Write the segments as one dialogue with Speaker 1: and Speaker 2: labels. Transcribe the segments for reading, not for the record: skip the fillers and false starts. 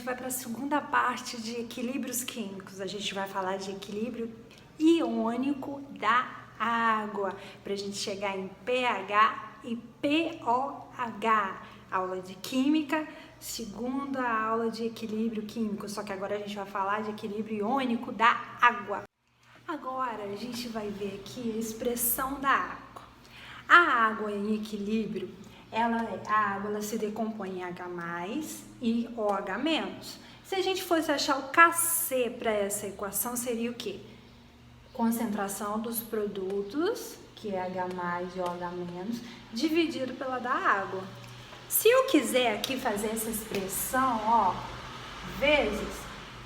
Speaker 1: vai para a segunda parte de equilíbrios químicos. A gente vai falar de equilíbrio iônico da água, para a gente chegar em pH e pOH. Aula de química, segunda aula de equilíbrio químico, só que agora a gente vai falar de equilíbrio iônico da água. Agora a gente vai ver aqui a expressão da água. A água em equilíbrio, a água ela se decompõe em H+ e OH-. Se a gente fosse achar o Kc para essa equação, seria o quê? Concentração dos produtos, que é H+ e OH-, dividido pela da água. Se eu quiser aqui fazer essa expressão, ó, vezes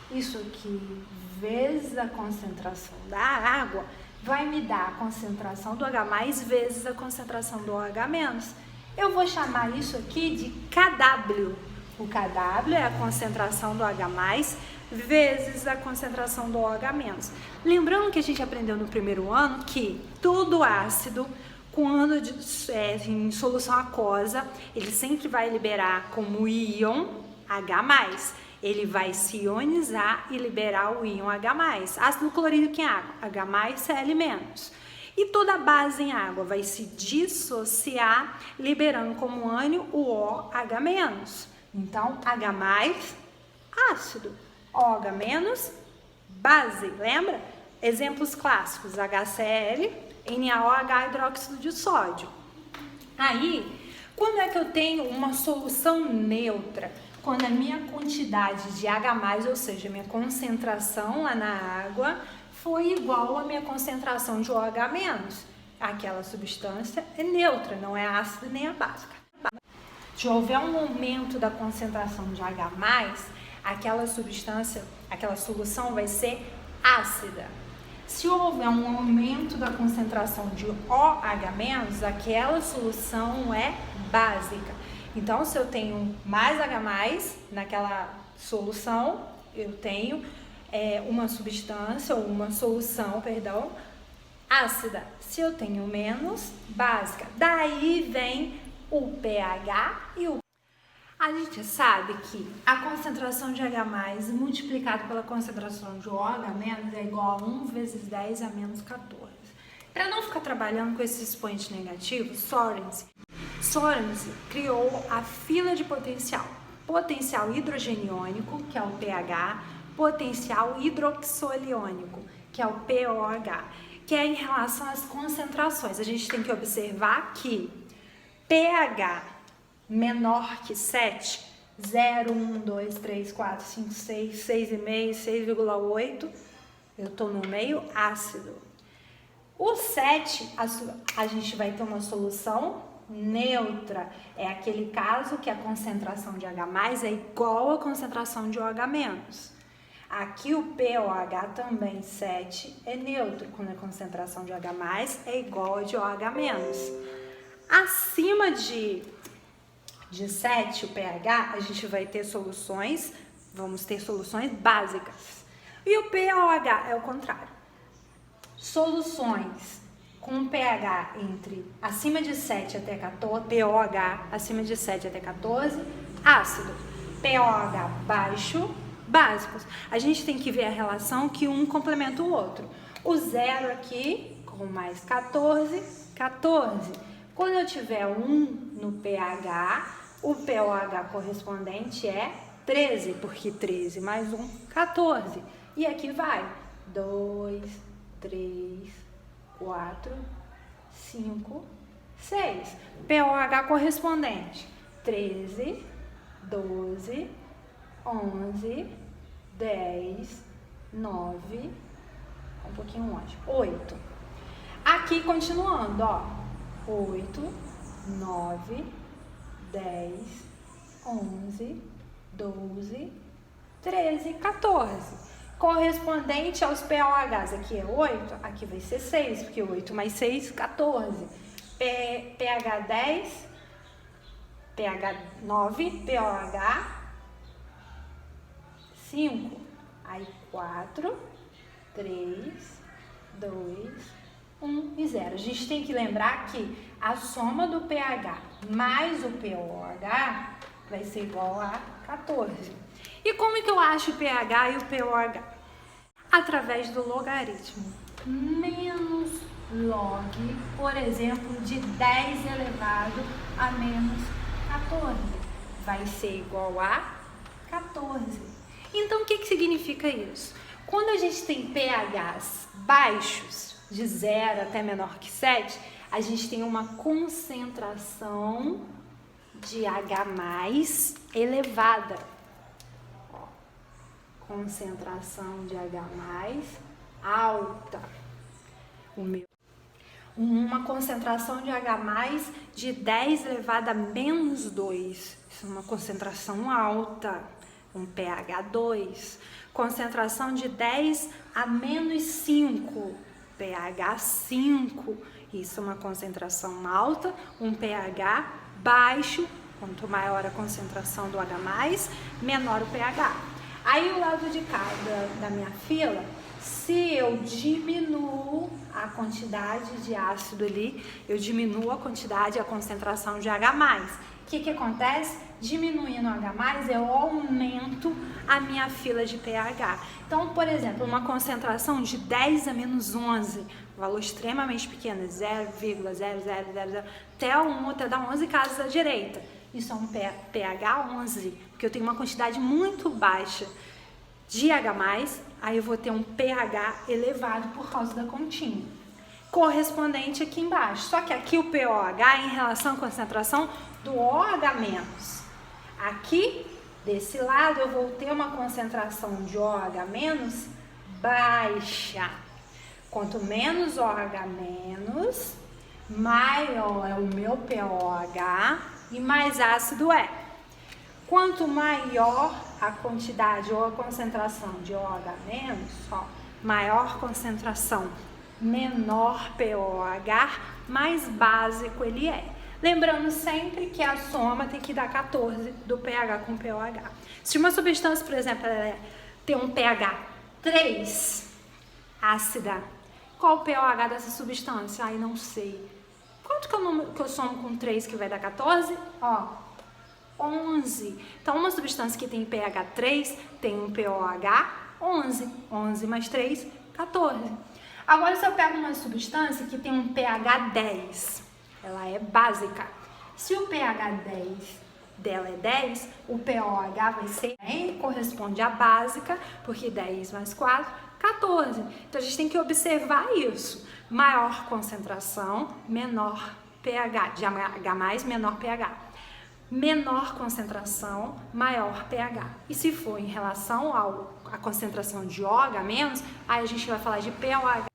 Speaker 1: isso aqui, vezes a concentração da água, vai me dar a concentração do H+ vezes a concentração do OH-. Eu vou chamar isso aqui de Kw. O Kw é a concentração do H+ vezes a concentração do OH-. Lembrando que a gente aprendeu no primeiro ano que todo ácido, quando em solução aquosa, ele sempre vai liberar como íon H+. Ele vai se ionizar e liberar o íon H+. Ácido clorídrico em água, H+Cl-. E toda base em água vai se dissociar, liberando como ânion o OH-. Então, H+, ácido, OH-, base, lembra? Exemplos clássicos, HCl, NaOH, hidróxido de sódio. Aí, quando é que eu tenho uma solução neutra? Quando a minha quantidade de H+, ou seja, a minha concentração lá na água, foi igual à minha concentração de OH-. Aquela substância é neutra, não é ácida nem é básica. Se houver um aumento da concentração de H+, aquela substância, aquela solução vai ser ácida. Se houver um aumento da concentração de OH-, aquela solução é básica. Então, se eu tenho mais H+ naquela solução, eu tenho uma substância ou uma solução, ácida. Se eu tenho menos, básica. Daí vem o pH e o... A gente sabe que a concentração de H+ multiplicado pela concentração de OH- é igual a 1 vezes 10 a menos 14. Para não ficar trabalhando com esses expoentes negativos, Sorensen criou a fila de potencial. Potencial hidrogeniônico, que é o pH, potencial hidroxoliônico, que é o pOH, que é em relação às concentrações. A gente tem que observar que pH menor que 7, 0, 1, 2, 3, 4, 5, 6, 6,5, 6,8, eu estou no meio ácido. O 7, a gente vai ter uma solução neutra, é aquele caso que a concentração de H+ é igual à concentração de OH-. Aqui o pOH também, 7, é neutro, quando a concentração de H+ é igual a de OH-. Acima de 7, o pH, a gente vai ter soluções, vamos ter soluções básicas. E o pOH é o contrário. Soluções com pH acima de 7 até 14, pOH acima de 7 até 14, ácido. pOH baixo, básicos. A gente tem que ver a relação que um complementa o outro. O 0 aqui com mais 14, 14. Quando eu tiver 1 no pH, o pOH correspondente é 13, porque 13 mais 1, 14. E aqui vai 2, 3, 4, 5, 6. pOH correspondente 13, 12, 11, 10, 9, um pouquinho longe, 8. Aqui continuando, ó, 8, 9, 10, 11, 12, 13, 14. Correspondente aos pOHs, aqui é 8, aqui vai ser 6, porque 8 mais 6, 14. pH 10, pH 9, pOH 5. Aí 4, 3, 2, 1 e 0. A gente tem que lembrar que a soma do pH mais o pOH, vai ser igual a 14. E como é que eu acho o pH e o pOH? Através do logaritmo. Menos log, por exemplo, de 10 elevado a menos 14. Vai ser igual a 14. Então, o que significa isso? Quando a gente tem pHs baixos, de 0 até menor que 7, a gente tem uma concentração de H+ elevada. Concentração de H+ alta. Uma concentração de H+ de 10 elevado a menos 2. Isso é uma concentração alta. Um pH 2. Concentração de 10 a menos 5. pH 5. Isso é uma concentração alta. Um pH baixo. Quanto maior a concentração do H+, menor o pH. Aí o lado de cá da minha fila, se eu diminuo a quantidade de ácido ali, eu diminuo a quantidade, a concentração de H+. O que acontece? Diminuindo o H+, eu aumento a minha fila de pH. Então, por exemplo, uma concentração de 10 a menos 11, valor extremamente pequeno, 0,0000, até 1, até dar 11 casas à direita. Isso é um pH 11, porque eu tenho uma quantidade muito baixa de H+, aí eu vou ter um pH elevado por causa da continha. Correspondente aqui embaixo. Só que aqui o pOH é em relação à concentração do OH-. Aqui, desse lado, eu vou ter uma concentração de OH- baixa. Quanto menos OH-, maior é o meu pOH e mais ácido é. Quanto maior a quantidade ou a concentração de OH-, maior concentração, menor pOH, mais básico ele é. Lembrando sempre que a soma tem que dar 14 do pH com pOH. Se uma substância, por exemplo, tem um pH 3, ácida, qual o pOH dessa substância? Ai, não sei. Quanto que eu somo com 3 que vai dar 14? 11. Então, uma substância que tem pH 3 tem um pOH 11. 11 mais 3, 14. Agora, se eu pego uma substância que tem um pH 10, ela é básica. Se o pH 10 dela é 10, o pOH vai ser, corresponde à básica, porque 10 mais 4, 14. Então, a gente tem que observar isso. Maior concentração, menor pH. De H+, menor pH. Menor concentração, maior pH. E se for em relação à concentração de OH-, aí a gente vai falar de pOH